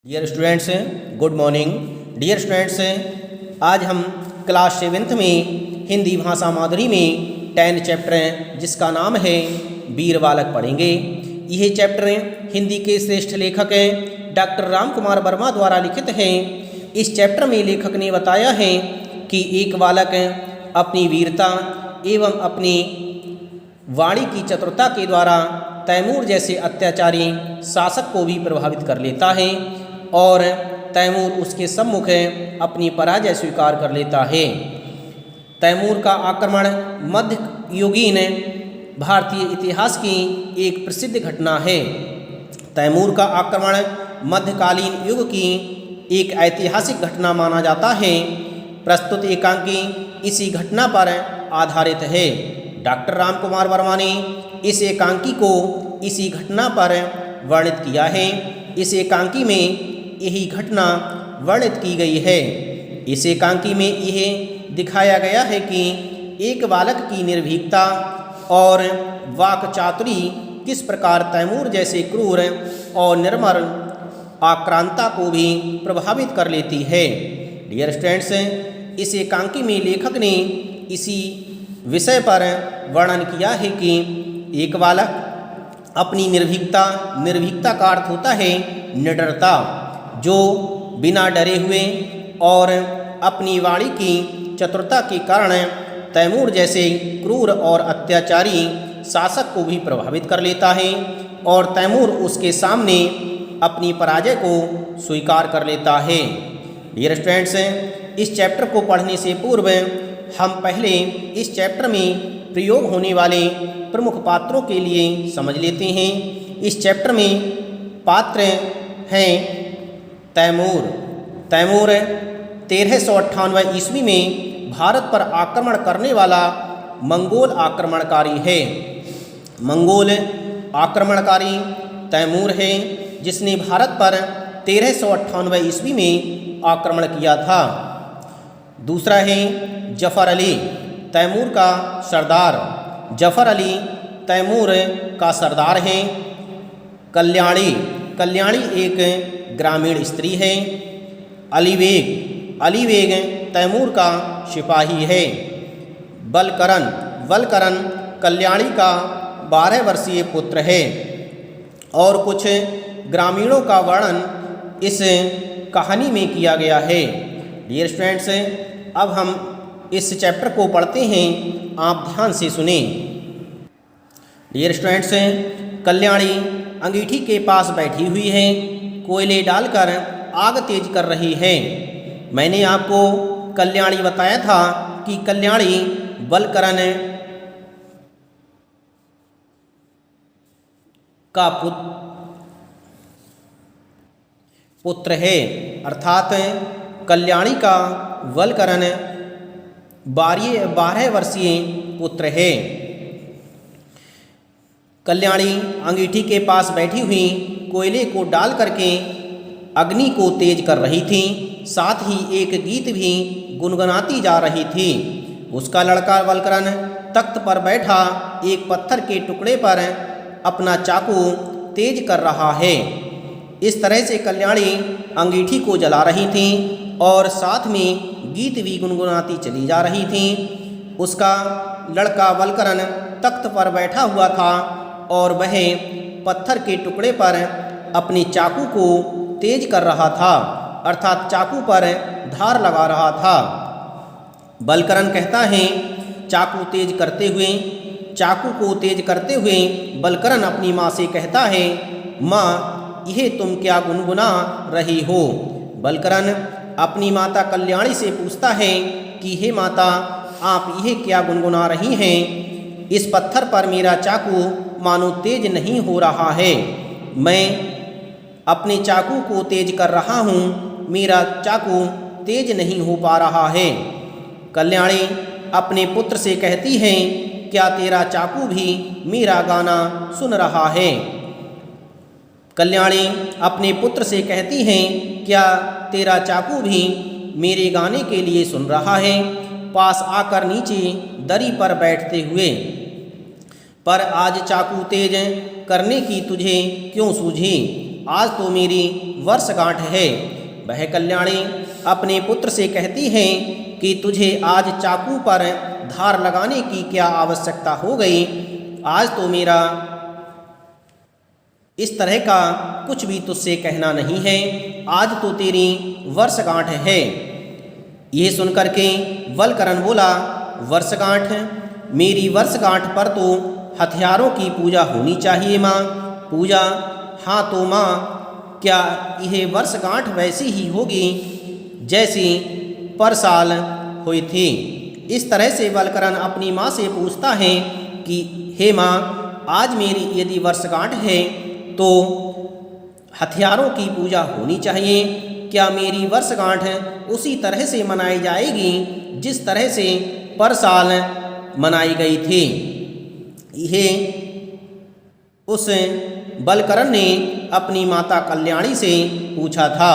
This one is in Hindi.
Dear students, good morning. Dear students, आज हम क्लास 7th में हिंदी भाषा माधुरी में 10 चैप्टर जिसका नाम है वीर बालक पढ़ेंगे। यह चैप्टर हिंदी के श्रेष्ठ लेखक डॉक्टर राम कुमार वर्मा द्वारा लिखित है। इस चैप्टर में लेखक ने बताया है कि एक बालक अपनी वीरता एवं अपनी वाणी की चतुरता के द्वारा तैमूर जैसे अत्याचारी शासक को भी प्रभावित कर लेता है और तैमूर उसके सम्मुख अपनी पराजय स्वीकार कर लेता है। तैमूर का आक्रमण मध्ययुगीन भारतीय इतिहास की एक प्रसिद्ध घटना है। तैमूर का आक्रमण मध्यकालीन युग की एक ऐतिहासिक घटना माना जाता है। प्रस्तुत एकांकी इसी घटना पर आधारित है। डॉक्टर राम कुमार वर्मा ने इस एकांकी को इसी घटना पर वर्णित किया है। इस एकांकी में यही घटना वर्णित की गई है। इस एकांकी में यह दिखाया गया है कि एक बालक की निर्भीकता और वाक चातुरी किस प्रकार तैमूर जैसे क्रूर और निर्मल आक्रांता को भी प्रभावित कर लेती है। डियर स्टूडेंट्स, इस एकांकी में लेखक ने इसी विषय पर वर्णन किया है कि एक बालक अपनी निर्भीकता का अर्थ होता है निडरता, जो बिना डरे हुए और अपनी वाणी की चतुरता के कारण तैमूर जैसे क्रूर और अत्याचारी शासक को भी प्रभावित कर लेता है और तैमूर उसके सामने अपनी पराजय को स्वीकार कर लेता है। डियर स्टूडेंट्स, इस चैप्टर को पढ़ने से पूर्व हम पहले इस चैप्टर में प्रयोग होने वाले प्रमुख पात्रों के लिए समझ लेते हैं। इस चैप्टर में पात्र हैं तैमूर। तैमूर 1398 ईस्वी में भारत पर आक्रमण करने वाला मंगोल आक्रमणकारी है। मंगोल आक्रमणकारी तैमूर है जिसने भारत पर 1398 ईस्वी में आक्रमण किया था। दूसरा है जफ़र अली, तैमूर का सरदार। जफ़र अली तैमूर का सरदार है। कल्याणी एक ग्रामीण स्त्री है। अली बेग तैमूर का सिपाही है। बलकरन कल्याणी का 12 वर्षीय पुत्र है। और कुछ ग्रामीणों का वर्णन इस कहानी में किया गया है। डियर स्टूडेंट्स, अब हम इस चैप्टर को पढ़ते हैं, आप ध्यान से सुने। डियर स्टूडेंट्स, कल्याणी अंगीठी के पास बैठी हुई है, कोयले डालकर आग तेज कर रही है। मैंने आपको कल्याणी बताया था कि कल्याणी बलकरन का पुत्र है, अर्थात कल्याणी का बलकरन 12 वर्षीय पुत्र है। कल्याणी अंगीठी के पास बैठी हुई कोयले को डाल करके अग्नि को तेज कर रही थी, साथ ही एक गीत भी गुनगुनाती जा रही थी। उसका लड़का बलकरन तख्त पर बैठा एक पत्थर के टुकड़े पर अपना चाकू तेज कर रहा है। इस तरह से कल्याणी अंगीठी को जला रही थी और साथ में गीत भी गुनगुनाती चली जा रही थी। उसका लड़का बलकरन तख्त पर बैठा हुआ था और वह पत्थर के टुकड़े पर अपने चाकू को तेज कर रहा था, अर्थात चाकू पर धार लगा रहा था। बलकरन कहता है, चाकू को तेज करते हुए बलकरन अपनी माँ से कहता है, माँ यह तुम क्या गुनगुना रही हो। बलकरन अपनी माता कल्याणी से पूछता है कि हे माता, आप यह क्या गुनगुना रही हैं? इस पत्थर पर मेरा चाकू मानो तेज नहीं हो रहा है। मैं अपने चाकू को तेज कर रहा हूँ, मेरा चाकू तेज नहीं हो पा रहा है। कल्याणी अपने पुत्र से कहती है, क्या तेरा चाकू भी मेरा गाना सुन रहा है? कल्याणी अपने पुत्र से कहती है, क्या तेरा चाकू भी मेरे गाने के लिए सुन रहा है? पास आकर नीचे दरी पर बैठते हुए, पर आज चाकू तेज करने की तुझे क्यों सूझी? आज तो मेरी वर्षगांठ है। वह कल्याणी अपने पुत्र से कहती है कि तुझे आज चाकू पर धार लगाने की क्या आवश्यकता हो गई। आज तो मेरा इस तरह का कुछ भी तुझसे कहना नहीं है। आज तो तेरी वर्षगांठ है। यह सुनकर के वलकरण बोला, वर्षगांठ? मेरी वर्षगांठ पर तो हथियारों की पूजा होनी चाहिए माँ। पूजा? हाँ तो माँ, क्या यह वर्षगांठ वैसी ही होगी जैसी पर साल हुई थी? इस तरह से वलकरण अपनी माँ से पूछता है कि हे माँ, आज मेरी यदि वर्षगांठ है तो हथियारों की पूजा होनी चाहिए। क्या मेरी वर्षगांठ उसी तरह से मनाई जाएगी जिस तरह से पर साल मनाई गई थी? यह उस वलकरण ने अपनी माता कल्याणी से पूछा था।